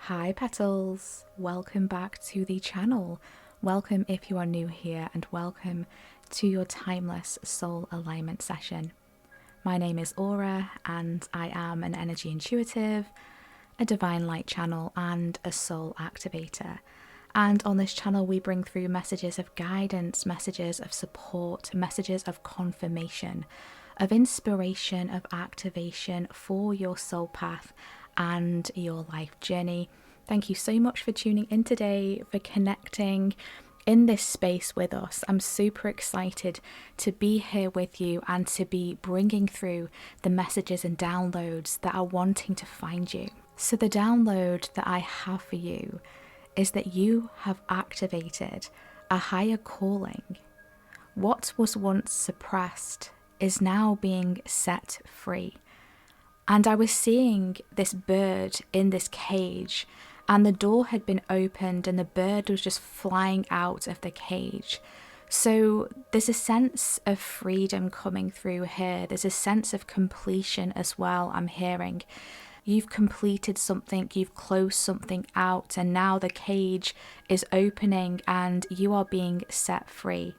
Hi petals, welcome back to the channel. Welcome if you are new here and welcome to your timeless soul alignment session. My name is Aura and I am an energy intuitive, a divine light channel and a soul activator. And on this channel we bring through messages of guidance, messages of support, messages of confirmation, of inspiration, of activation for your soul path and your life journey. Thank you so much for tuning in today, for connecting in this space with us. I'm super excited to be here with you and to be bringing through the messages and downloads that are wanting to find you. So the download that I have for you is that you have activated a higher calling. What was once suppressed is now being set free. And I was seeing this bird in this cage, and the door had been opened and the bird was just flying out of the cage. So there's a sense of freedom coming through here. There's a sense of completion as well, I'm hearing. You've completed something, you've closed something out, and now the cage is opening and you are being set free.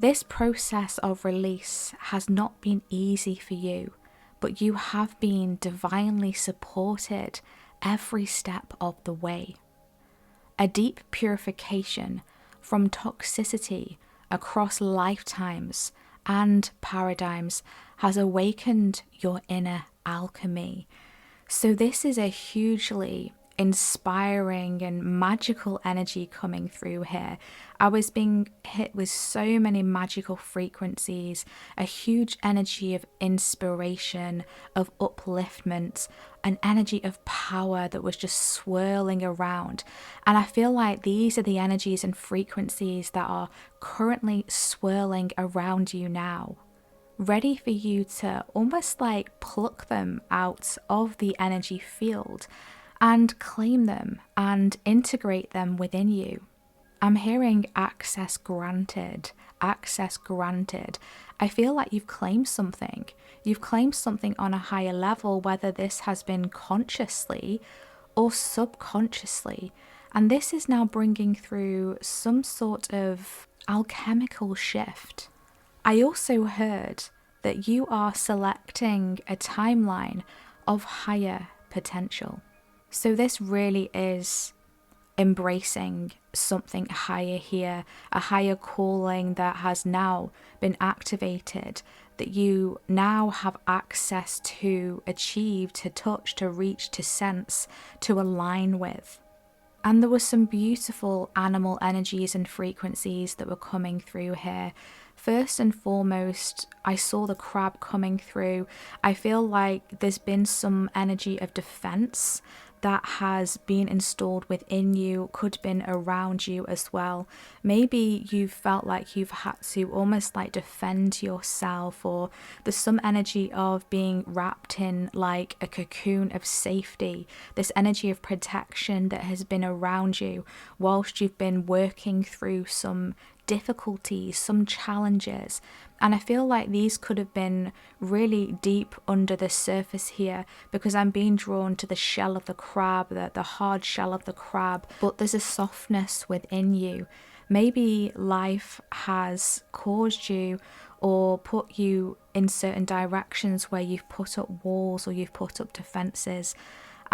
This process of release has not been easy for you, but you have been divinely supported every step of the way. A deep purification from toxicity across lifetimes and paradigms has awakened your inner alchemy. So this is a hugely inspiring and magical energy coming through here. I was being hit with so many magical frequencies, a huge energy of inspiration, of upliftment, an energy of power that was just swirling around. And I feel like these are the energies and frequencies that are currently swirling around you now, ready for you to almost like pluck them out of the energy field and claim them and integrate them within you. I'm hearing access granted, access granted. I feel like you've claimed something. You've claimed something on a higher level, whether this has been consciously or subconsciously. And this is now bringing through some sort of alchemical shift. I also heard that you are selecting a timeline of higher potential. So this really is embracing something higher here, a higher calling that has now been activated, that you now have access to achieve, to touch, to reach, to sense, to align with. And there were some beautiful animal energies and frequencies that were coming through here. First and foremost, I saw the crab coming through. I feel like there's been some energy of defense that has been installed within you, could have been around you as well. Maybe you've felt like you've had to almost like defend yourself, or there's some energy of being wrapped in like a cocoon of safety, this energy of protection that has been around you whilst you've been working through some difficulties, some challenges. And I feel like these could have been really deep under the surface here, because I'm being drawn to the shell of the crab, the hard shell of the crab, but there's a softness within you. Maybe life has caused you or put you in certain directions where you've put up walls or you've put up defenses.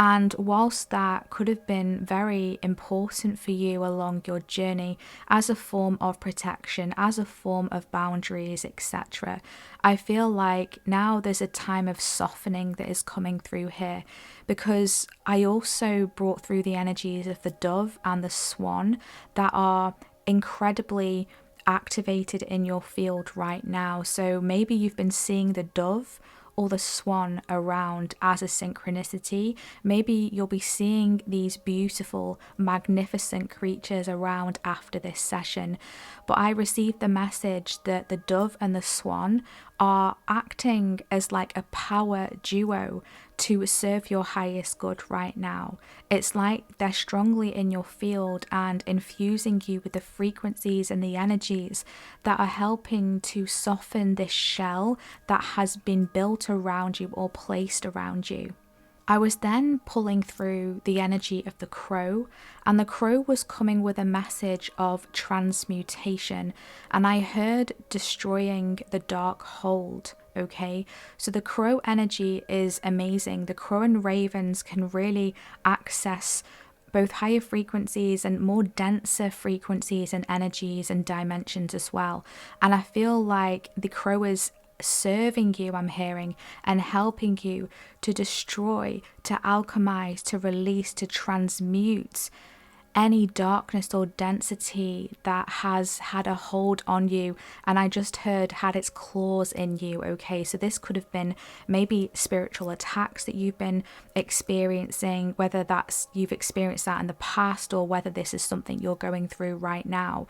And whilst that could have been very important for you along your journey as a form of protection, as a form of boundaries, etc., I feel like now there's a time of softening that is coming through here, because I also brought through the energies of the dove and the swan that are incredibly activated in your field right now. So maybe you've been seeing the dove or the swan around as a synchronicity. Maybe you'll be seeing these beautiful, magnificent creatures around after this session. But I received the message that the dove and the swan are acting as like a power duo to serve your highest good right now. It's like they're strongly in your field and infusing you with the frequencies and the energies that are helping to soften this shell that has been built around you or placed around you. I was then pulling through the energy of the crow, and the crow was coming with a message of transmutation, and I heard destroying the dark hold. Okay, so the crow energy is amazing. The crow and ravens can really access both higher frequencies and more denser frequencies and energies and dimensions as well. And I feel like the crow is serving you, I'm hearing, and helping you to destroy, to alchemize, to release, to transmute any darkness or density that has had a hold on you. And I just heard had its claws in you. Okay, so this could have been maybe spiritual attacks that you've been experiencing, whether that's you've experienced that in the past or whether this is something you're going through right now.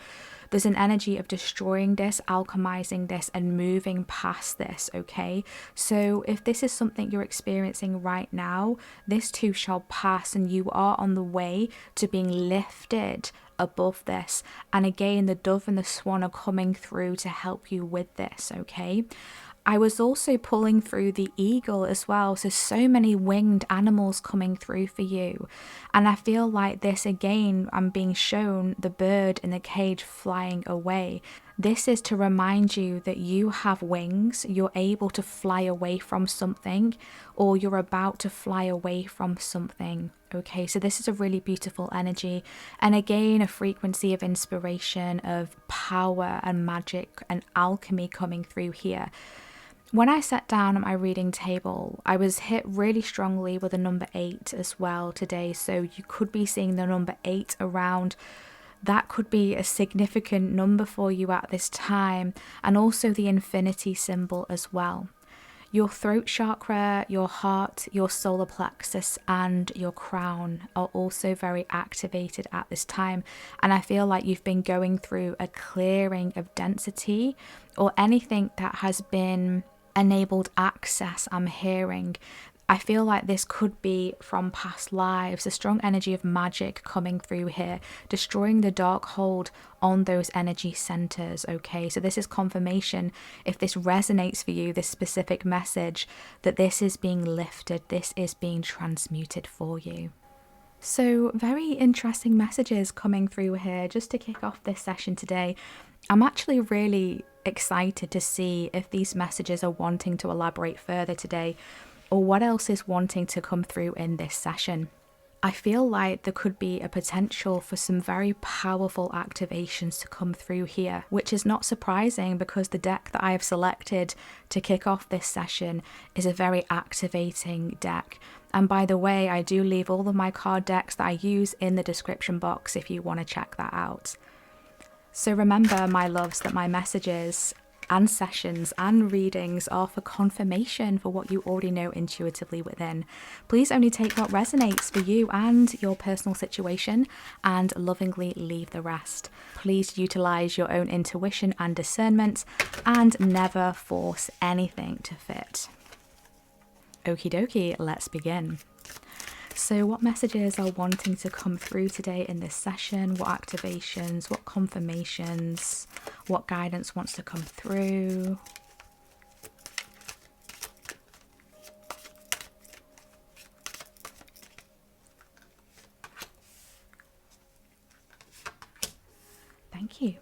There's an energy of destroying this, alchemizing this, and moving past this, okay? So if this is something you're experiencing right now, this too shall pass, and you are on the way to being lifted above this. And again, the dove and the swan are coming through to help you with this, okay? I was also pulling through the eagle as well. So many winged animals coming through for you. And I feel like this again, I'm being shown the bird in the cage flying away. This is to remind you that you have wings, you're able to fly away from something, or you're about to fly away from something. Okay, so this is a really beautiful energy. And again, a frequency of inspiration, of power and magic and alchemy coming through here. When I sat down at my reading table, I was hit really strongly with the number 8 as well today. So you could be seeing the number 8 around. That could be a significant number for you at this time, and also the infinity symbol as well. Your throat chakra, your heart, your solar plexus, and your crown are also very activated at this time. And I feel like you've been going through a clearing of density or anything that has been enabled access, I'm hearing. I feel like this could be from past lives, a strong energy of magic coming through here, destroying the dark hold on those energy centers, okay? So this is confirmation, if this resonates for you, this specific message, that this is being lifted, this is being transmuted for you. So very interesting messages coming through here. Just to kick off this session today, I'm actually really excited to see if these messages are wanting to elaborate further today, or what else is wanting to come through in this session. I feel like there could be a potential for some very powerful activations to come through here, which is not surprising because the deck that I have selected to kick off this session is a very activating deck. And by the way, I do leave all of my card decks that I use in the description box if you want to check that out. So remember, my loves, that my messages and sessions and readings are for confirmation for what you already know intuitively within. Please only take what resonates for you and your personal situation and lovingly leave the rest. Please utilize your own intuition and discernment and never force anything to fit. Okie dokie, let's begin. So what messages are wanting to come through today in this session? What activations, what confirmations, what guidance wants to come through? Thank you.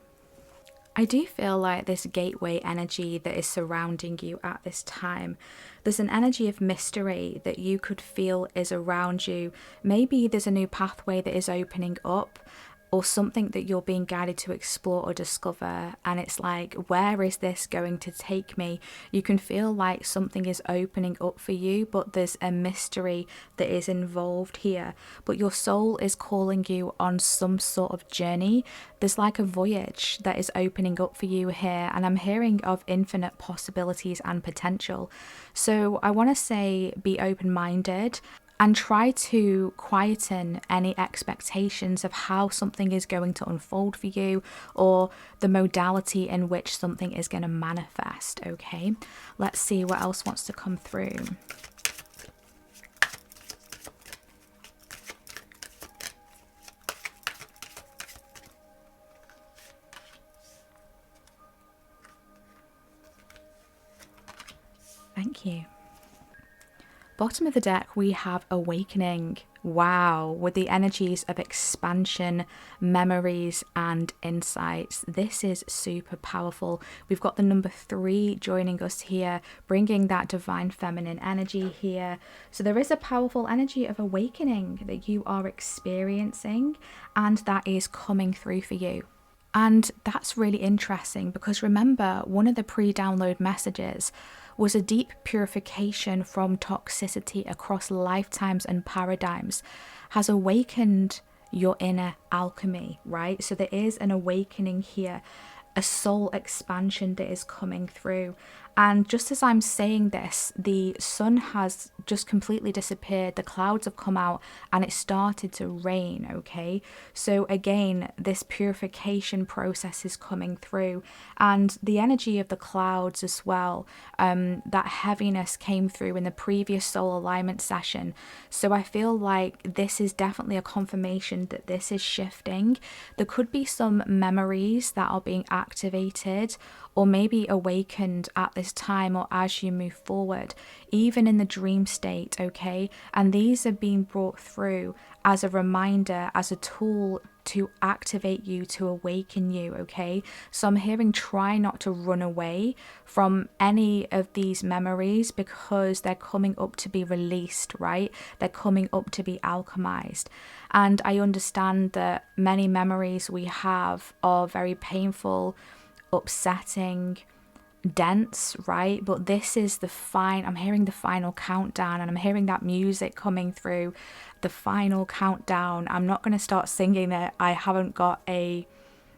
I do feel like this gateway energy that is surrounding you at this time, there's an energy of mystery that you could feel is around you. Maybe there's a new pathway that is opening up, or something that you're being guided to explore or discover, and it's like, where is this going to take me? You can feel like something is opening up for you, but there's a mystery that is involved here. But your soul is calling you on some sort of journey. There's like a voyage that is opening up for you here, and I'm hearing of infinite possibilities and potential. So I want to say, be open-minded and try to quieten any expectations of how something is going to unfold for you, or the modality in which something is going to manifest, okay? Let's see what else wants to come through. Thank you. Bottom of the deck, we have Awakening. Wow, with the energies of expansion, memories, and insights. This is super powerful. We've got the number 3 joining us here, bringing that divine feminine energy here. So there is a powerful energy of awakening that you are experiencing, and that is coming through for you. And that's really interesting because remember, one of the pre-download messages was a deep purification from toxicity across lifetimes and paradigms has awakened your inner alchemy, right? So there is an awakening here, a soul expansion that is coming through. And just as I'm saying this, the sun has just completely disappeared. The clouds have come out and it started to rain, okay? So again, this purification process is coming through. And the energy of the clouds as well, that heaviness came through in the previous soul alignment session. So I feel like this is definitely a confirmation that this is shifting. There could be some memories that are being activated or maybe awakened at this time or as you move forward, even in the dream state, okay? And these are being brought through as a reminder, as a tool to activate you, to awaken you, okay? So I'm hearing try not to run away from any of these memories because they're coming up to be released, right? They're coming up to be alchemized. And I understand that many memories we have are very painful, upsetting, dense, right? But this is I'm hearing the final countdown, and I'm hearing that music coming through, the final countdown. I'm not going to start singing it. I haven't got a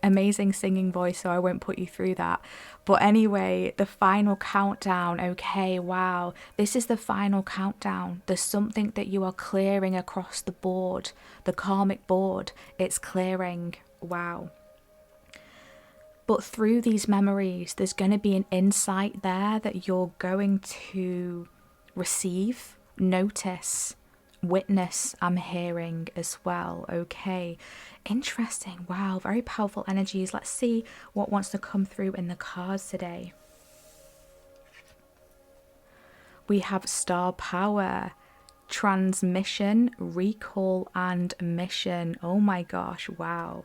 amazing singing voice, so I won't put you through that. But anyway, the final countdown. Okay, wow, this is the final countdown. There's something that you are clearing across the board, the karmic board. It's clearing. Wow. But through these memories, there's going to be an insight there that you're going to receive, notice, witness, I'm hearing as well. Okay, interesting. Wow, very powerful energies. Let's see what wants to come through in the cards today. We have star power, transmission, recall, and mission. Oh my gosh, wow.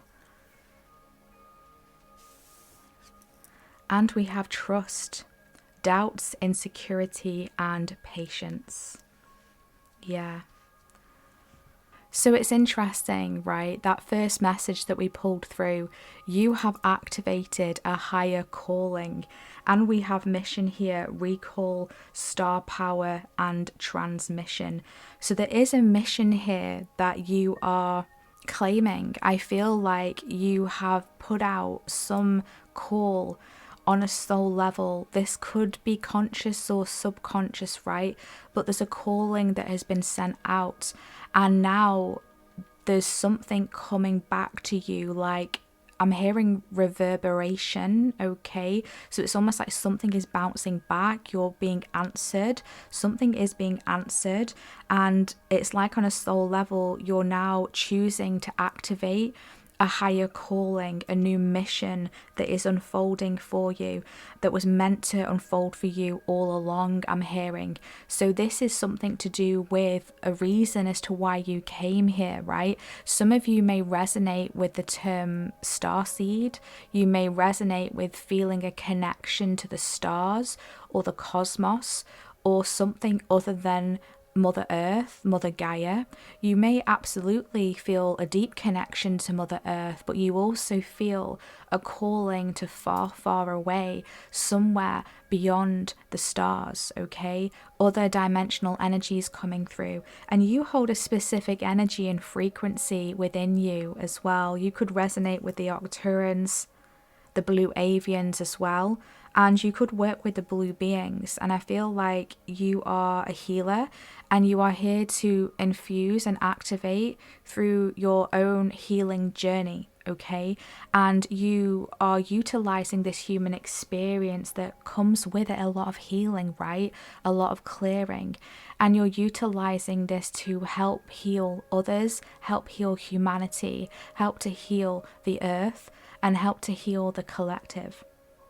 And we have trust, doubts, insecurity, and patience. Yeah. So it's interesting, right? That first message that we pulled through, you have activated a higher calling. And we have mission here, recall, star power, and transmission. So there is a mission here that you are claiming. I feel like you have put out some call on a soul level. This could be conscious or subconscious, right? But there's a calling that has been sent out, and now there's something coming back to you. Like, I'm hearing reverberation, okay? So it's almost like something is bouncing back, you're being answered, something is being answered, and it's like on a soul level, you're now choosing to activate a higher calling, a new mission that is unfolding for you, that was meant to unfold for you all along, I'm hearing. So this is something to do with a reason as to why you came here, right? Some of you may resonate with the term starseed. You may resonate with feeling a connection to the stars or the cosmos or something other than Mother Earth, Mother Gaia. You may absolutely feel a deep connection to Mother Earth, but you also feel a calling to far, far away, somewhere beyond the stars, okay? Other dimensional energies coming through. And you hold a specific energy and frequency within you as well. You could resonate with the Octurans, the blue avians as well. And you could work with the blue beings. And I feel like you are a healer and you are here to infuse and activate through your own healing journey, okay? And you are utilizing this human experience that comes with it, a lot of healing, right? A lot of clearing. And you're utilizing this to help heal others, help heal humanity, help to heal the earth, and help to heal the collective.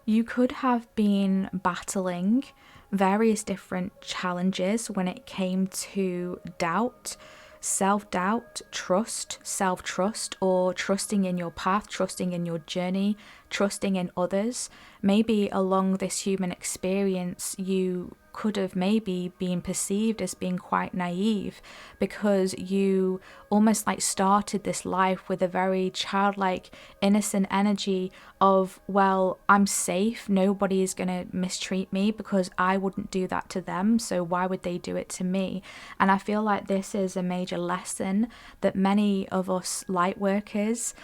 You could have been battling various different challenges when it came to doubt, self-doubt, trust, self-trust, or trusting in your path, trusting in your journey, trusting in others. Maybe along this human experience, you could have maybe been perceived as being quite naive because you almost like started this life with a very childlike, innocent energy of, well, I'm safe, nobody is going to mistreat me because I wouldn't do that to them, so why would they do it to me? And I feel like this is a major lesson that many of us light workers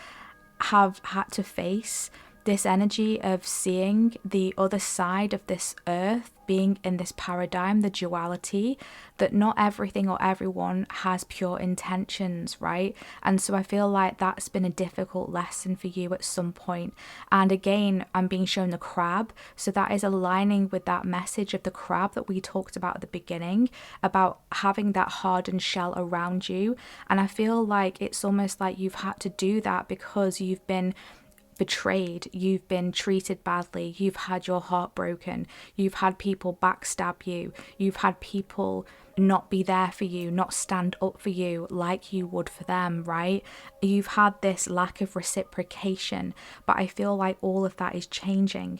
have had to face, this energy of seeing the other side of this earth, being in this paradigm, the duality, that not everything or everyone has pure intentions, right? And so I feel like that's been a difficult lesson for you at some point. And again, I'm being shown the crab, so that is aligning with that message of the crab that we talked about at the beginning, about having that hardened shell around you. And I feel like it's almost like you've had to do that because you've been betrayed, you've been treated badly, you've had your heart broken, you've had people backstab you, you've had people not be there for you, not stand up for you like you would for them, right? You've had this lack of reciprocation, but I feel like all of that is changing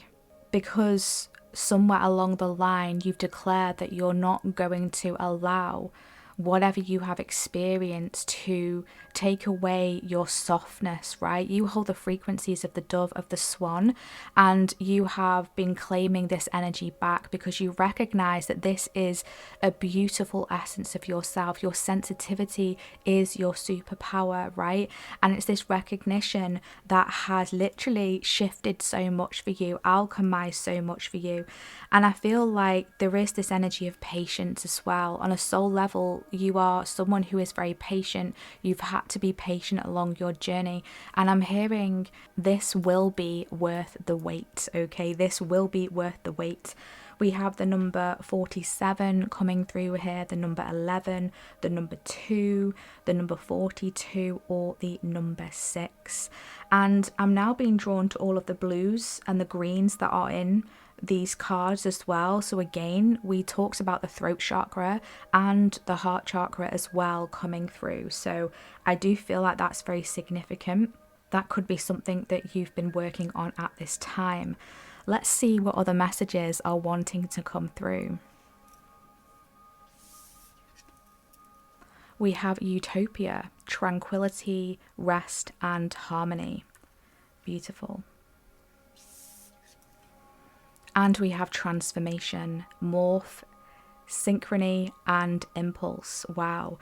because somewhere along the line you've declared that you're not going to allow whatever you have experienced to take away your softness, right? You hold the frequencies of the dove, of the swan, and you have been claiming this energy back because you recognize that this is a beautiful essence of yourself. Your sensitivity is your superpower, right? And it's this recognition that has literally shifted so much for you, alchemized so much for you. And I feel like there is this energy of patience as well. On a soul level, you are someone who is very patient. You've had to be patient along your journey. And I'm hearing this will be worth the wait, okay? This will be worth the wait. We have the number 47 coming through here, the number 11, the number 2, the number 42, or the number 6. And I'm now being drawn to all of the blues and the greens that are in these cards as well. So again, we talked about the throat chakra and the heart chakra as well coming through. So I do feel like that's very significant. That could be something that you've been working on at this time. Let's see what other messages are wanting to come through. We have utopia, tranquility, rest, and harmony. Beautiful. And we have transformation, morph, synchrony, and impulse. Wow.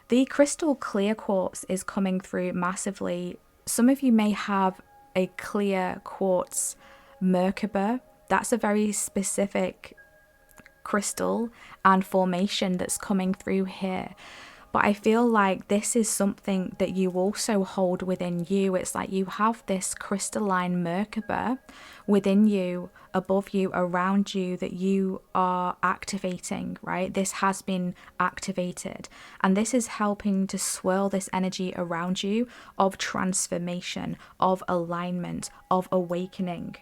The crystal clear quartz is coming through massively. Some of you may have a clear quartz Merkaba. That's a very specific crystal and formation that's coming through here. But I feel like this is something that you also hold within you. It's like you have this crystalline Merkaba within you, above you, around you, that you are activating, right? This has been activated. And this is helping to swirl this energy around you of transformation, of alignment, of awakening,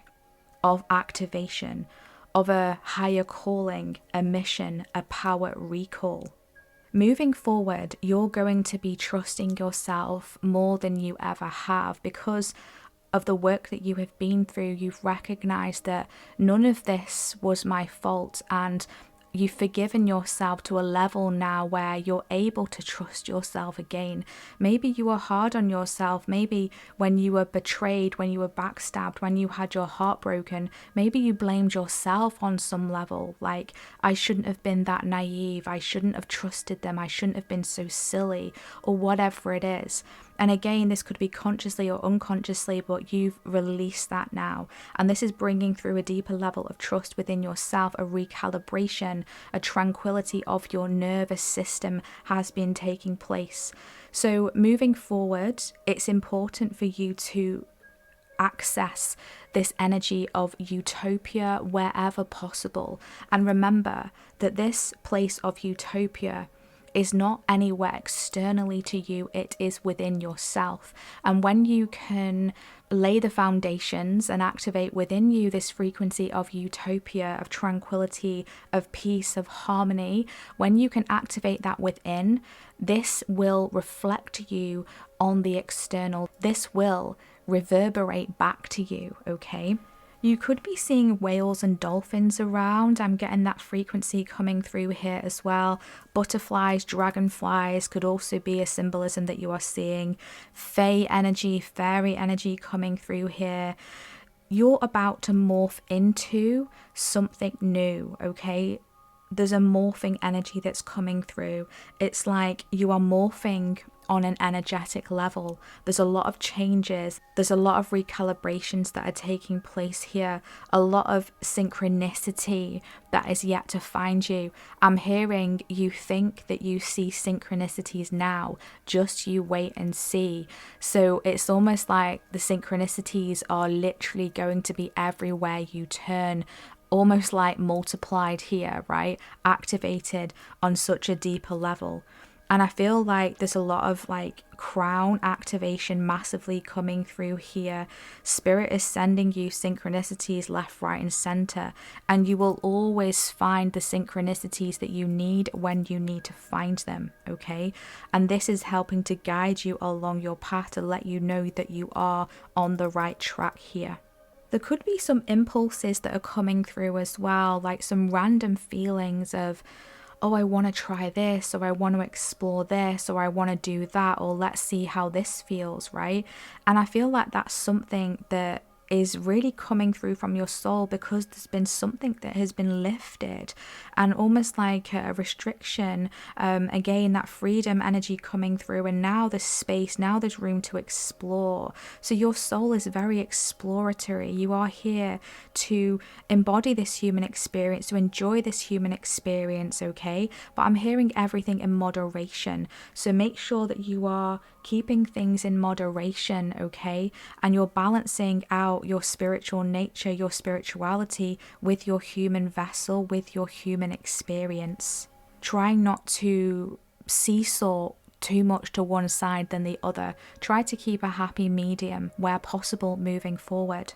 of activation, of a higher calling, a mission, a power recall. Moving forward, you're going to be trusting yourself more than you ever have because of the work that you have been through. You've recognized that none of this was my fault, and you've forgiven yourself to a level now where you're able to trust yourself again. Maybe you were hard on yourself. Maybe when you were betrayed, when you were backstabbed, when you had your heart broken, maybe you blamed yourself on some level. Like, I shouldn't have been that naive. I shouldn't have trusted them. I shouldn't have been so silly, or whatever it is. And again, this could be consciously or unconsciously, but you've released that now. And this is bringing through a deeper level of trust within yourself, a recalibration, a tranquility of your nervous system has been taking place. So moving forward, it's important for you to access this energy of utopia wherever possible. And remember that this place of utopia is not anywhere externally to you, it is within yourself. And when you can lay the foundations and activate within you this frequency of utopia, of tranquility, of peace, of harmony, when you can activate that within, this will reflect you on the external. This will reverberate back to you, okay? You could be seeing whales and dolphins around. I'm getting that frequency coming through here as well. Butterflies, dragonflies could also be a symbolism that you are seeing. Fae energy, fairy energy coming through here. You're about to morph into something new, okay? There's a morphing energy that's coming through. It's like you are morphing on an energetic level. There's a lot of changes. There's a lot of recalibrations that are taking place here. A lot of synchronicity that is yet to find you. I'm hearing you think that you see synchronicities now. Just you wait and see. So it's almost like the synchronicities are literally going to be everywhere you turn. Almost like multiplied here, right? Activated on such a deeper level. And I feel like there's a lot of like crown activation massively coming through here. Spirit is sending you synchronicities left, right, and center. And you will always find the synchronicities that you need when you need to find them, okay? And this is helping to guide you along your path to let you know that you are on the right track here. There could be some impulses that are coming through as well, like some random feelings of, oh, I want to try this, or I want to explore this, or I want to do that, or let's see how this feels, right? And I feel like that's something that is really coming through from your soul, because there's been something that has been lifted, and almost like a restriction, again, that freedom energy coming through, and now there's space, now there's room to explore. So your soul is very exploratory. You are here to embody this human experience, to enjoy this human experience, okay? But I'm hearing everything in moderation. So make sure that you are keeping things in moderation, okay? And you're balancing out your spiritual nature, your spirituality with your human vessel, with your human experience. Trying not to seesaw too much to one side than the other. Try to keep a happy medium where possible moving forward.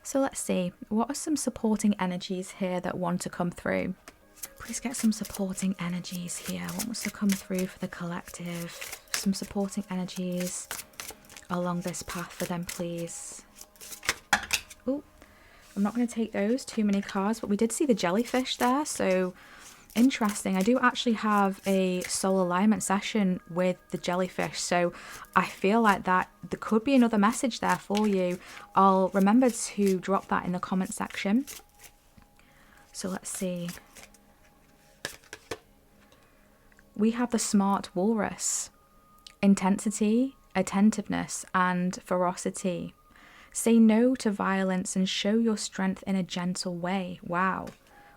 So let's see, what are some supporting energies here that want to come through? Please get some supporting energies here. What wants to come through for the collective? Some supporting energies along this path for them, please. Oh, I'm not going to take those, too many cards, but we did see the jellyfish there, so interesting. I do actually have a soul alignment session with the jellyfish, so I feel like that there could be another message there for you. I'll remember to drop that in the comment section. So let's see. We have the smart walrus. Intensity, attentiveness, and ferocity. Say no to violence and show your strength in a gentle way. Wow.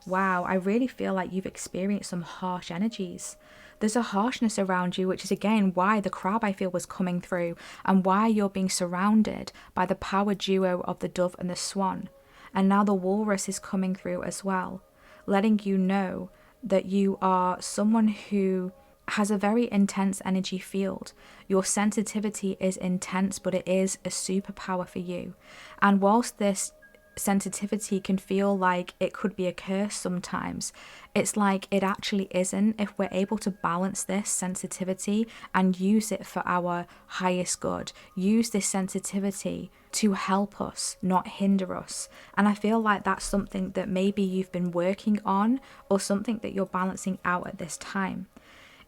Wow, I really feel like you've experienced some harsh energies. There's a harshness around you, which is again why the crab I feel was coming through, and why you're being surrounded by the power duo of the dove and the swan. And now the walrus is coming through as well, letting you know that you are someone who has a very intense energy field. Your sensitivity is intense, but it is a superpower for you. And whilst this sensitivity can feel like it could be a curse sometimes, it's like it actually isn't if we're able to balance this sensitivity and use it for our highest good. Use this sensitivity to help us, not hinder us. And I feel like that's something that maybe you've been working on, or something that you're balancing out at this time.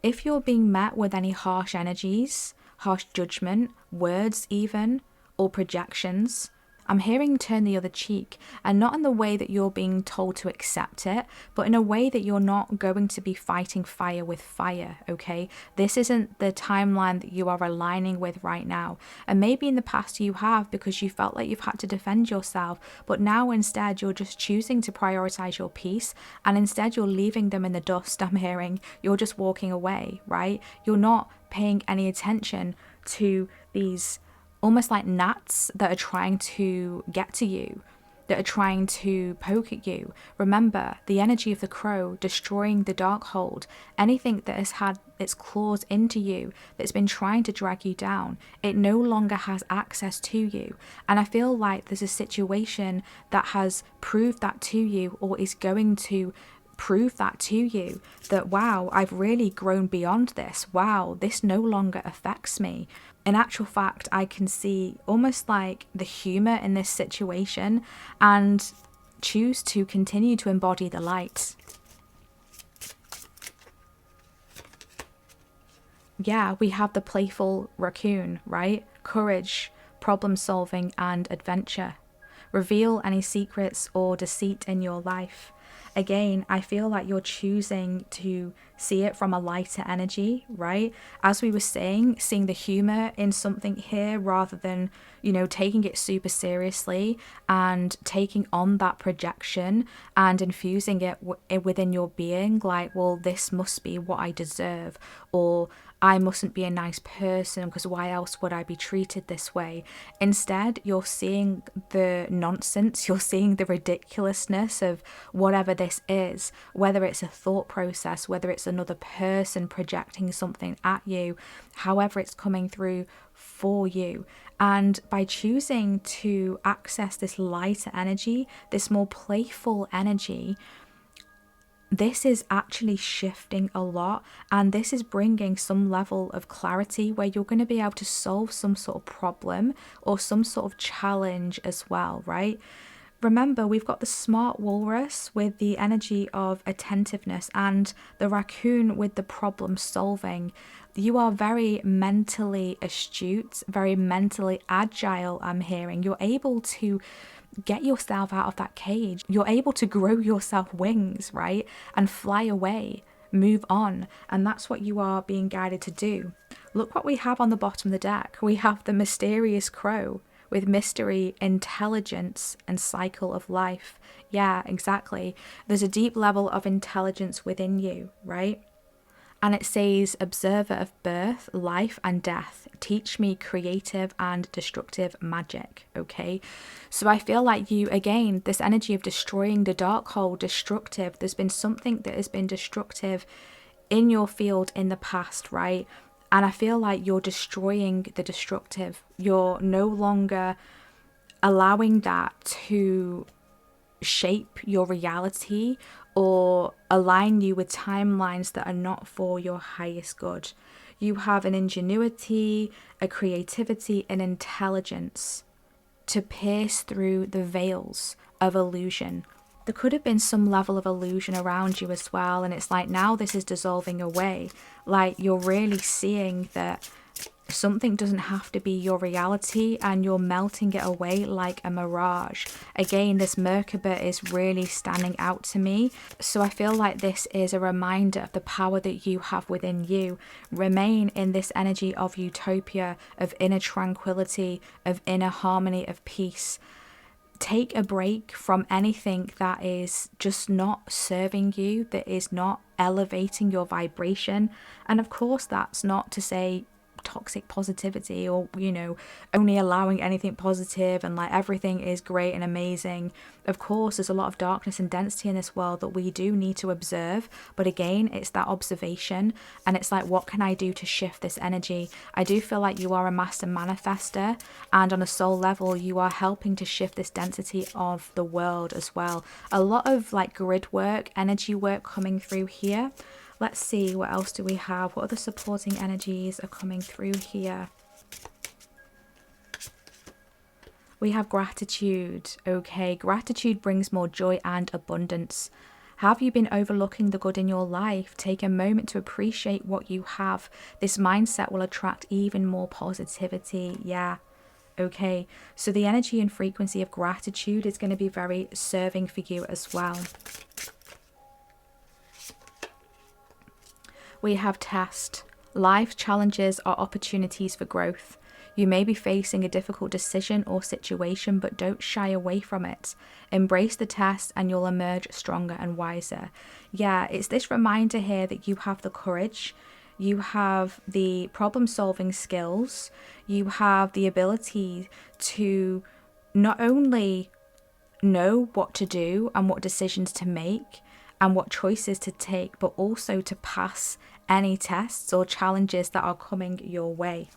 If you're being met with any harsh energies, harsh judgment, words even, or projections, I'm hearing turn the other cheek, and not in the way that you're being told to accept it, but in a way that you're not going to be fighting fire with fire, okay? This isn't the timeline that you are aligning with right now. And maybe in the past you have, because you felt like you've had to defend yourself, but now instead you're just choosing to prioritize your peace, and instead you're leaving them in the dust. I'm hearing you're just walking away, right? You're not paying any attention to these almost like gnats that are trying to get to you. that are trying to poke at you. Remember, the energy of the crow destroying the dark hold, anything that has had its claws into you, that's been trying to drag you down, it no longer has access to you. And I feel like there's a situation that has proved that to you, or is going to prove that to you, that wow, I've really grown beyond this. Wow, this no longer affects me. In actual fact, I can see almost like the humor in this situation and choose to continue to embody the light. Yeah, we have the playful raccoon, right? Courage, problem solving, and adventure. Reveal any secrets or deceit in your life. Again, I feel like you're choosing to see it from a lighter energy, right? As we were saying, seeing the humor in something here rather than, taking it super seriously and taking on that projection and infusing it within your being, like, well, this must be what I deserve, or I mustn't be a nice person because why else would I be treated this way? Instead, you're seeing the nonsense, you're seeing the ridiculousness of whatever this is, whether it's a thought process, whether it's another person projecting something at you, however it's coming through for you. And by choosing to access this lighter energy, this more playful energy, this is actually shifting a lot, and this is bringing some level of clarity where you're going to be able to solve some sort of problem or some sort of challenge as well, right? Remember, we've got the smart walrus with the energy of attentiveness and the raccoon with the problem solving. You are very mentally astute, very mentally agile, I'm hearing. You're able to get yourself out of that cage. You're able to grow yourself wings, right? And fly away, move on. And that's what you are being guided to do. Look what we have on the bottom of the deck. We have the mysterious crow with mystery, intelligence, and cycle of life. Yeah, exactly. There's a deep level of intelligence within you, right? And it says, observer of birth, life, and death, teach me creative and destructive magic. Okay, so I feel like you, again, this energy of destroying the dark hole, destructive, there's been something that has been destructive in your field in the past, right? And I feel like you're destroying the destructive. You're no longer allowing that to shape your reality or align you with timelines that are not for your highest good. You have an ingenuity, a creativity, an intelligence to pierce through the veils of illusion. There could have been some level of illusion around you as well, and it's like now this is dissolving away. Like you're really seeing that something doesn't have to be your reality and you're melting it away like a mirage. Again, this Merkaba is really standing out to me. So I feel like this is a reminder of the power that you have within you. Remain in this energy of utopia, of inner tranquility, of inner harmony, of peace. Take a break from anything that is just not serving you, that is not elevating your vibration. And of course, that's not to say toxic positivity or only allowing anything positive and like everything is great and amazing. Of course, there's a lot of darkness and density in this world that we do need to observe, but again, it's that observation and it's like, what can I do to shift this energy? I do feel like you are a master manifester, and on a soul level you are helping to shift this density of the world as well. A lot of like grid work, energy work coming through here. Let's see, what else do we have? What other supporting energies are coming through here? We have gratitude. Okay, gratitude brings more joy and abundance. Have you been overlooking the good in your life? Take a moment to appreciate what you have. This mindset will attract even more positivity. Yeah. Okay, so the energy and frequency of gratitude is going to be very serving for you as well. We have test. Life challenges are opportunities for growth. You may be facing a difficult decision or situation, but don't shy away from it. Embrace the test and you'll emerge stronger and wiser. Yeah, it's this reminder here that you have the courage, you have the problem-solving skills, you have the ability to not only know what to do and what decisions to make and what choices to take, but also to pass any tests or challenges that are coming your way.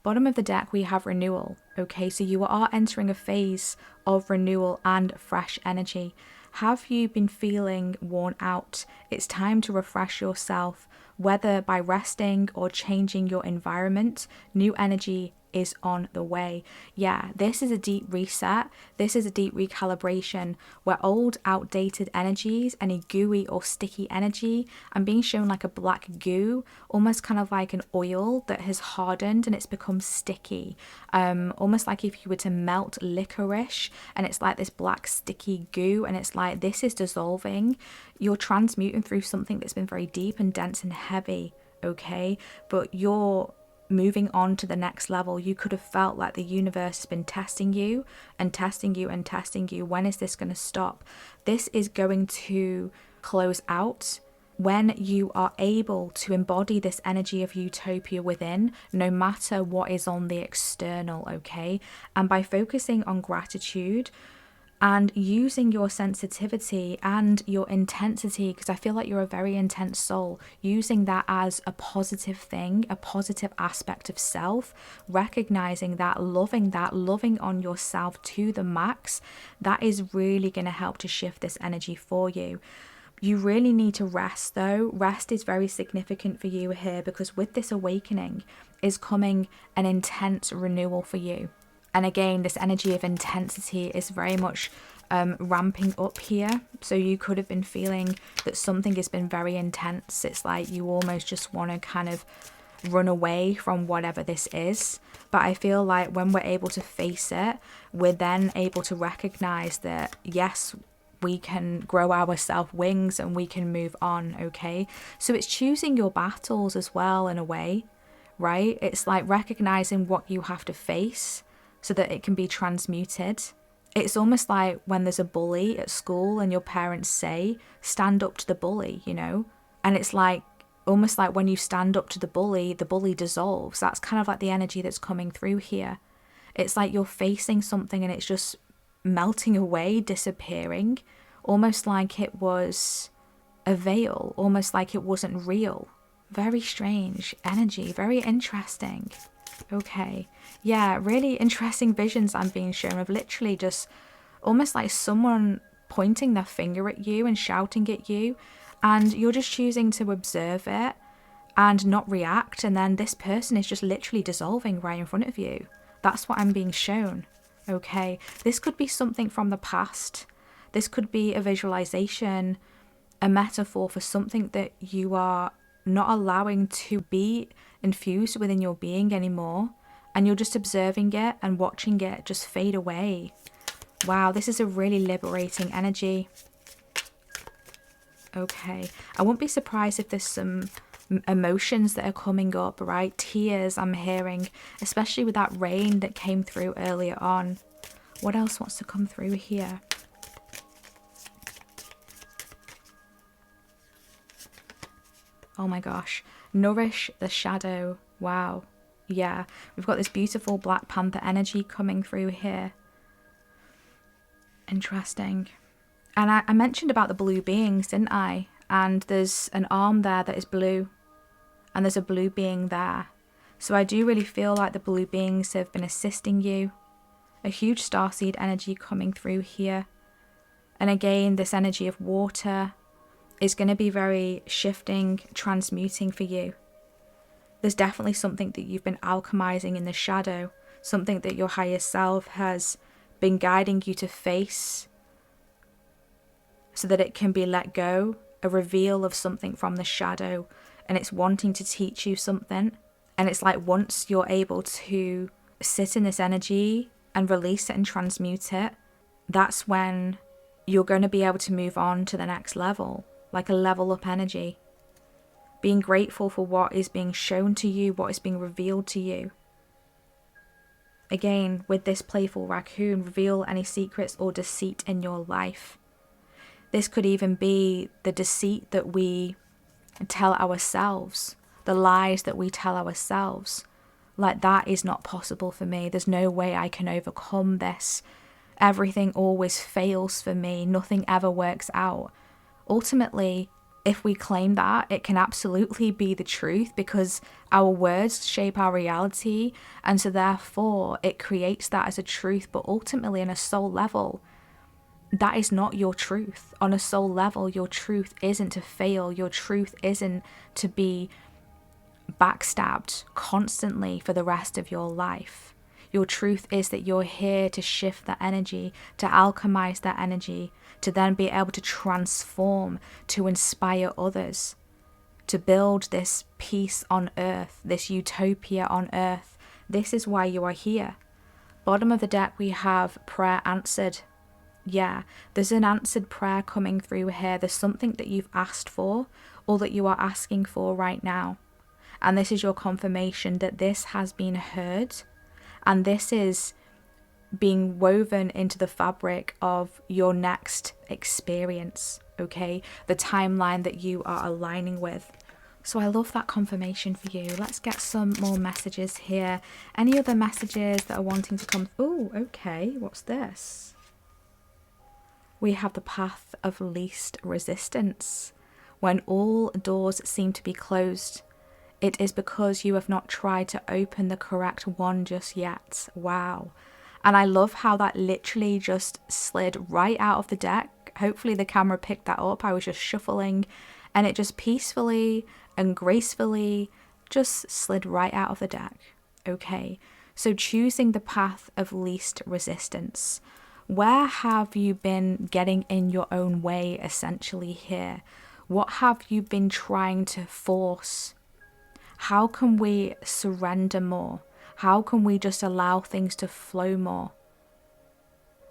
Bottom of the deck, we have renewal. Okay, so you are entering a phase of renewal and fresh energy. Have you been feeling worn out? It's time to refresh yourself, whether by resting or changing your environment. New energy is on the way. Yeah, this is a deep reset. This is a deep recalibration where old, outdated energies, any gooey or sticky energy, I'm being shown like a black goo, almost kind of like an oil that has hardened and it's become sticky. Almost like if you were to melt licorice and it's like this black sticky goo, and it's like this is dissolving. You're transmuting through something that's been very deep and dense and heavy, okay? But you're moving on to the next level. You could have felt like the universe has been testing you and testing you and testing you. When is this going to stop? This is going to close out when you are able to embody this energy of utopia within, no matter what is on the external, okay? And by focusing on gratitude and using your sensitivity and your intensity, because I feel like you're a very intense soul, using that as a positive thing, a positive aspect of self, recognizing that, loving on yourself to the max, that is really going to help to shift this energy for you. You really need to rest though. Rest is very significant for you here, because with this awakening is coming an intense renewal for you. And again, this energy of intensity is very much ramping up here. So you could have been feeling that something has been very intense. It's like you almost just want to kind of run away from whatever this is. But I feel like when we're able to face it, we're then able to recognize that, yes, we can grow our self-wings and we can move on, okay? So it's choosing your battles as well in a way, right? It's like recognizing what you have to face so that it can be transmuted. It's almost like when there's a bully at school and your parents say, stand up to the bully, you know? And it's like, almost like when you stand up to the bully dissolves. That's kind of like the energy that's coming through here. It's like you're facing something and it's just melting away, disappearing, almost like it was a veil, almost like it wasn't real. Very strange energy, very interesting. Okay, yeah, really interesting visions I'm being shown of literally just almost like someone pointing their finger at you and shouting at you, and you're just choosing to observe it and not react, and then this person is just literally dissolving right in front of you. That's what I'm being shown. Okay, this could be something from the past. This could be a visualization, a metaphor for something that you are not allowing to be infused within your being anymore, and you're just observing it and watching it just fade away. Wow, this is a really liberating energy. Okay, I won't be surprised if there's some emotions that are coming up, right? Tears I'm hearing, especially with that rain that came through earlier on. What else wants to come through here? Oh my gosh, nourish the shadow. Wow. Yeah, we've got this beautiful Black Panther energy coming through here. Interesting. And I mentioned about the blue beings, didn't I? And there's an arm there that is blue, and there's a blue being there. So I do really feel like the blue beings have been assisting you. A huge starseed energy coming through here. And again, this energy of water is going to be very shifting, transmuting for you. There's definitely something that you've been alchemizing in the shadow, something that your higher self has been guiding you to face so that it can be let go, a reveal of something from the shadow, and it's wanting to teach you something. And it's like once you're able to sit in this energy and release it and transmute it, that's when you're going to be able to move on to the next level, like a level up energy. Being grateful for what is being shown to you, what is being revealed to you. Again, with this playful raccoon, reveal any secrets or deceit in your life. This could even be the deceit that we tell ourselves, the lies that we tell ourselves. Like, that is not possible for me. There's no way I can overcome this. everything always fails for me, nothing ever works out. Ultimately, if we claim that, it can absolutely be the truth, because our words shape our reality, and so therefore it creates that as a truth. But ultimately, on a soul level, that is not your truth. On a soul level, your truth isn't to fail. Your truth isn't to be backstabbed constantly for the rest of your life. Your truth is that you're here to shift that energy, to alchemize that energy, to then be able to transform, to inspire others, to build this peace on earth, this utopia on earth. This is why you are here. Bottom of the deck, we have prayer answered. Yeah, there's an answered prayer coming through here. There's something that you've asked for, or that you are asking for right now. And this is your confirmation that this has been heard, and this is being woven into the fabric of your next experience, okay? The timeline that you are aligning with. So I love that confirmation for you. Let's get some more messages here. Any other messages that are wanting to come? Oh, okay. What's this? We have the path of least resistance. When all doors seem to be closed, it is because you have not tried to open the correct one just yet. Wow. And I love how that literally just slid right out of the deck. Hopefully the camera picked that up. I was just shuffling, and it just peacefully and gracefully just slid right out of the deck. Okay, so choosing the path of least resistance. Where have you been getting in your own way, essentially here? What have you been trying to force? How can we surrender more? How can we just allow things to flow more?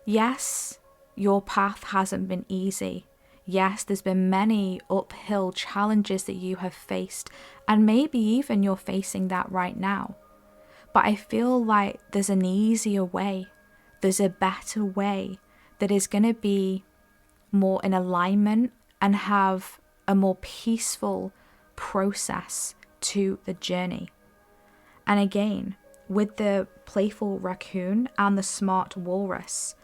Yes, your path hasn't been easy. Yes, there's been many uphill challenges that you have faced, and maybe even you're facing that right now. But I feel like there's an easier way. There's a better way that is going to be more in alignment and have a more peaceful process to the journey. And again, with the playful raccoon and the smart walrus,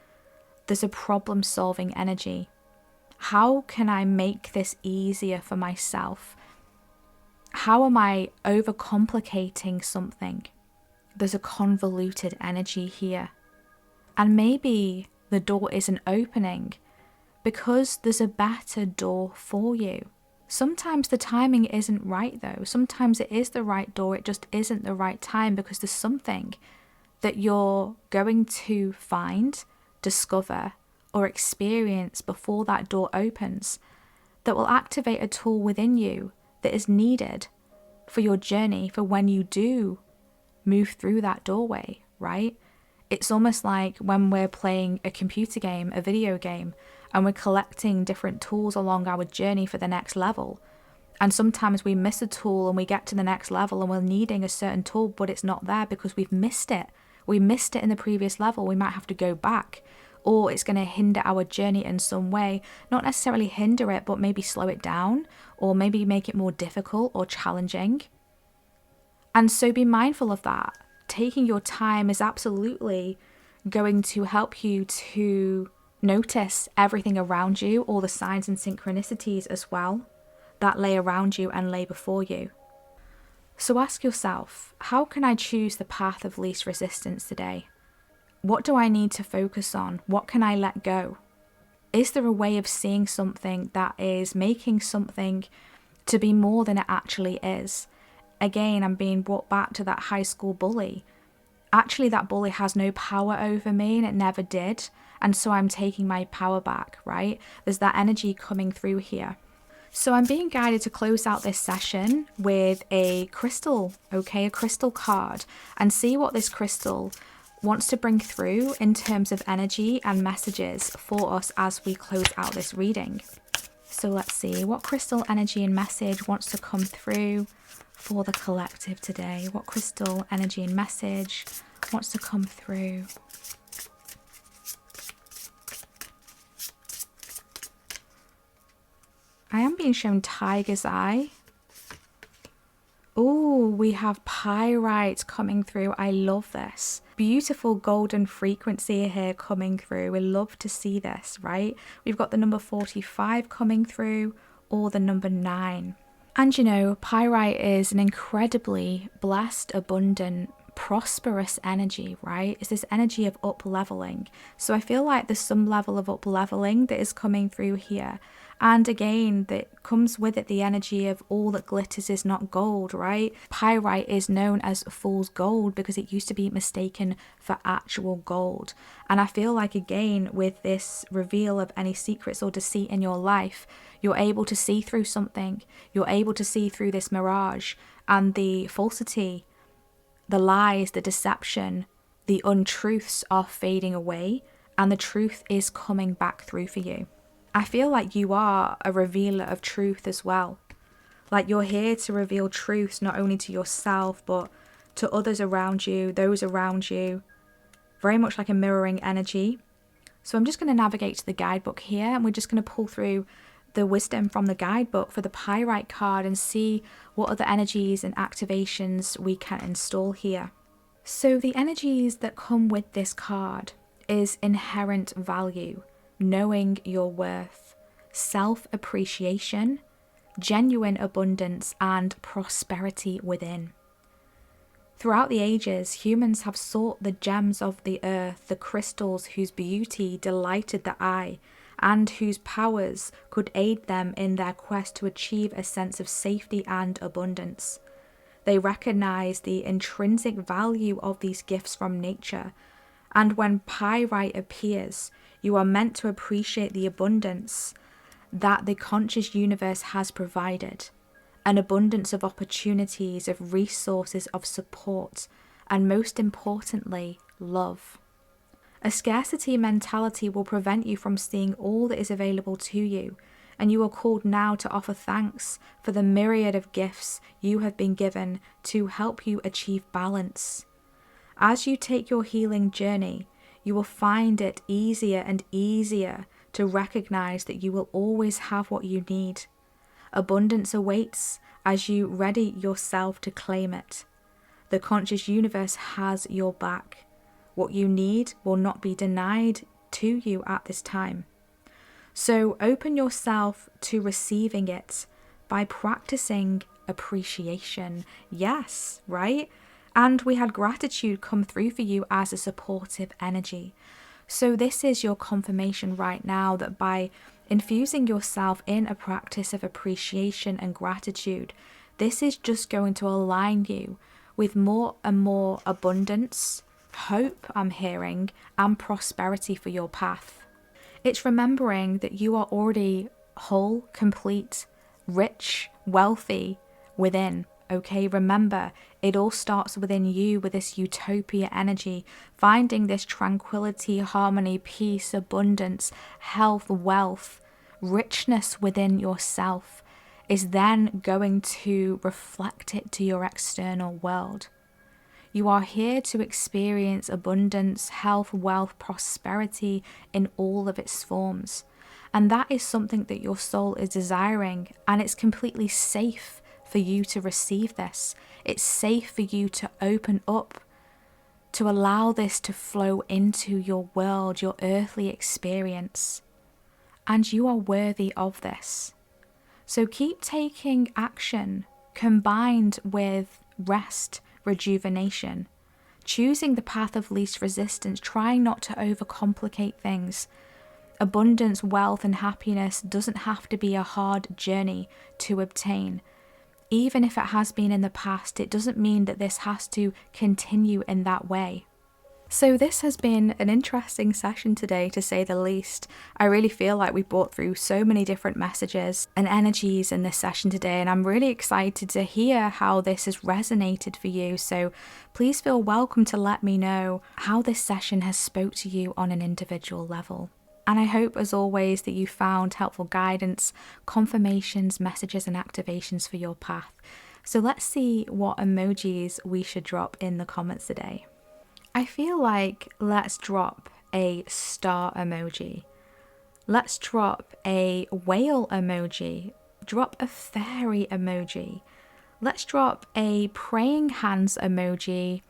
there's a problem-solving energy. How can I make this easier for myself? How am I overcomplicating something? There's a convoluted energy here. And maybe the door isn't opening because there's a better door for you. Sometimes the timing isn't right though. Sometimes it is the right door, it just isn't the right time, because there's something that you're going to find, discover, or experience before that door opens that will activate a tool within you that is needed for your journey, for when you do move through that doorway, right? It's almost like when we're playing a computer game, a video game, and we're collecting different tools along our journey for the next level. And sometimes we miss a tool and we get to the next level and we're needing a certain tool, but it's not there because we've missed it. We missed it in the previous level. We might have to go back, or it's going to hinder our journey in some way. Not necessarily hinder it, but maybe slow it down, or maybe make it more difficult or challenging. And so be mindful of that. Taking your time is absolutely going to help you to notice everything around you, all the signs and synchronicities as well that lay around you and lay before you. So ask yourself, how can I choose the path of least resistance today? What do I need to focus on? What can I let go? Is there a way of seeing something that is making something to be more than it actually is? Again, I'm being brought back to that high school bully. Actually, that bully has no power over me, and it never did. And so I'm taking my power back, right? There's that energy coming through here. So I'm being guided to close out this session with a crystal, okay? A crystal card, and see what this crystal wants to bring through in terms of energy and messages for us as we close out this reading. So let's see what crystal energy and message wants to come through for the collective today. What crystal energy and message wants to come through? I am being shown tiger's eye. Oh, we have pyrite coming through. I love this. Beautiful golden frequency here coming through. We love to see this, right? We've got the number 45 coming through, or the number 9. And you know, pyrite is an incredibly blessed, abundant, prosperous energy, right? It's this energy of up leveling. So I feel like there's some level of up leveling that is coming through here. And again, that comes with it the energy of all that glitters is not gold, right? Pyrite is known as fool's gold because it used to be mistaken for actual gold. And I feel like, again, with this reveal of any secrets or deceit in your life, you're able to see through something. You're able to see through this mirage and the falsity, the lies, the deception, the untruths are fading away, and the truth is coming back through for you. I feel like you are a revealer of truth as well. Like you're here to reveal truths not only to yourself, but to others around you, those around you. Very much like a mirroring energy. So I'm just going to navigate to the guidebook here, and we're just going to pull through the wisdom from the guidebook for the pyrite card and see what other energies and activations we can install here. So the energies that come with this card is inherent value, knowing your worth, self-appreciation, genuine abundance, and prosperity within. Throughout the ages, humans have sought the gems of the earth, the crystals whose beauty delighted the eye, and whose powers could aid them in their quest to achieve a sense of safety and abundance. They recognize the intrinsic value of these gifts from nature, and when pyrite appears, you are meant to appreciate the abundance that the conscious universe has provided, an abundance of opportunities, of resources, of support, and most importantly, love. A scarcity mentality will prevent you from seeing all that is available to you, and you are called now to offer thanks for the myriad of gifts you have been given to help you achieve balance. As you take your healing journey, you will find it easier and easier to recognize that you will always have what you need. Abundance awaits as you ready yourself to claim it. The conscious universe has your back. What you need will not be denied to you at this time. So open yourself to receiving it by practicing appreciation. Yes, right? And we had gratitude come through for you as a supportive energy. So this is your confirmation right now that by infusing yourself in a practice of appreciation and gratitude, this is just going to align you with more and more abundance, hope, I'm hearing, and prosperity for your path. It's remembering that you are already whole, complete, rich, wealthy within. Okay, remember, it all starts within you with this utopia energy, finding this tranquility, harmony, peace, abundance, health, wealth, richness within yourself is then going to reflect it to your external world. You are here to experience abundance, health, wealth, prosperity in all of its forms. And that is something that your soul is desiring, and it's completely safe for you to receive this. It's safe for you to open up, to allow this to flow into your world, your earthly experience. And you are worthy of this. So keep taking action combined with rest, rejuvenation, choosing the path of least resistance, trying not to overcomplicate things. Abundance, wealth, and happiness doesn't have to be a hard journey to obtain. Even if it has been in the past, it doesn't mean that this has to continue in that way. So this has been an interesting session today, to say the least. I really feel like we brought through so many different messages and energies in this session today, and I'm really excited to hear how this has resonated for you. So please feel welcome to let me know how this session has spoke to you on an individual level. And I hope, as always, that you found helpful guidance, confirmations, messages, and activations for your path. So let's see what emojis we should drop in the comments today. I feel like let's drop a star emoji. Let's drop a whale emoji. Drop a fairy emoji. let's drop a praying hands emoji,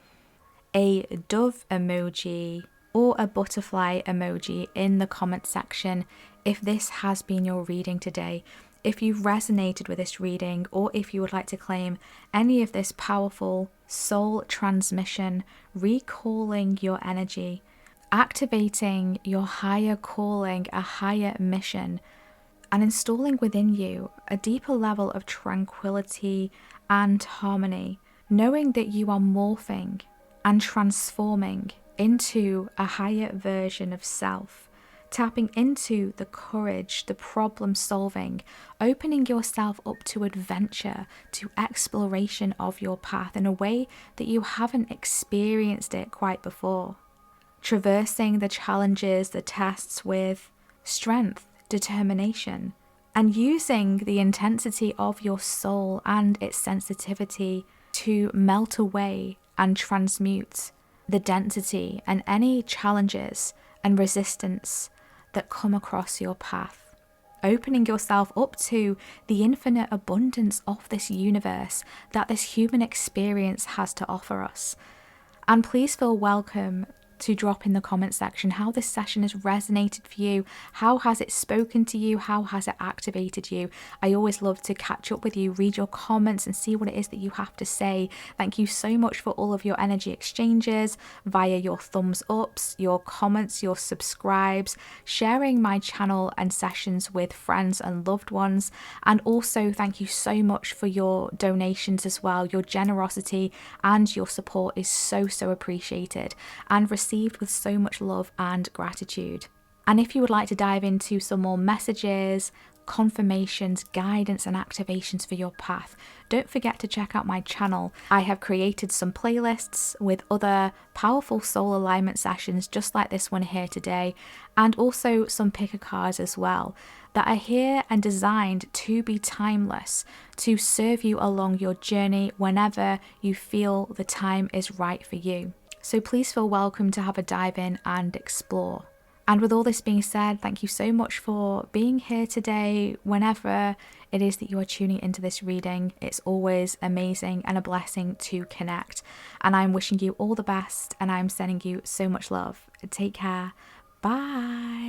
a dove emoji, or a butterfly emoji in the comment section if this has been your reading today. If you've resonated with this reading, or if you would like to claim any of this powerful soul transmission, recalling your energy, activating your higher calling, a higher mission, and installing within you a deeper level of tranquility and harmony, knowing that you are morphing and transforming into a higher version of self, tapping into the courage, the problem solving, opening yourself up to adventure, to exploration of your path in a way that you haven't experienced it quite before. Traversing the challenges, the tests with strength, determination, and using the intensity of your soul and its sensitivity to melt away and transmute the density and any challenges and resistance that come across your path. Opening yourself up to the infinite abundance of this universe that this human experience has to offer us. And please feel welcome to drop in the comment section how this session has resonated for you. How has it spoken to you? How has it activated you? I always love to catch up with you, read your comments and see what it is that you have to say. Thank you so much for all of your energy exchanges via your thumbs ups, your comments, your subscribes, sharing my channel and sessions with friends and loved ones. And also thank you so much for your donations as well. Your generosity and your support is so appreciated and received with so much love and gratitude. And if you would like to dive into some more messages, confirmations, guidance and activations for your path, don't forget to check out my channel. I have created some playlists with other powerful soul alignment sessions just like this one here today, and also some picker cards as well that are here and designed to be timeless, to serve you along your journey whenever you feel the time is right for you. So please feel welcome to have a dive in and explore. And with all this being said, thank you so much for being here today. Whenever it is that you are tuning into this reading, it's always amazing and a blessing to connect. And I'm wishing you all the best and I'm sending you so much love. Take care. Bye.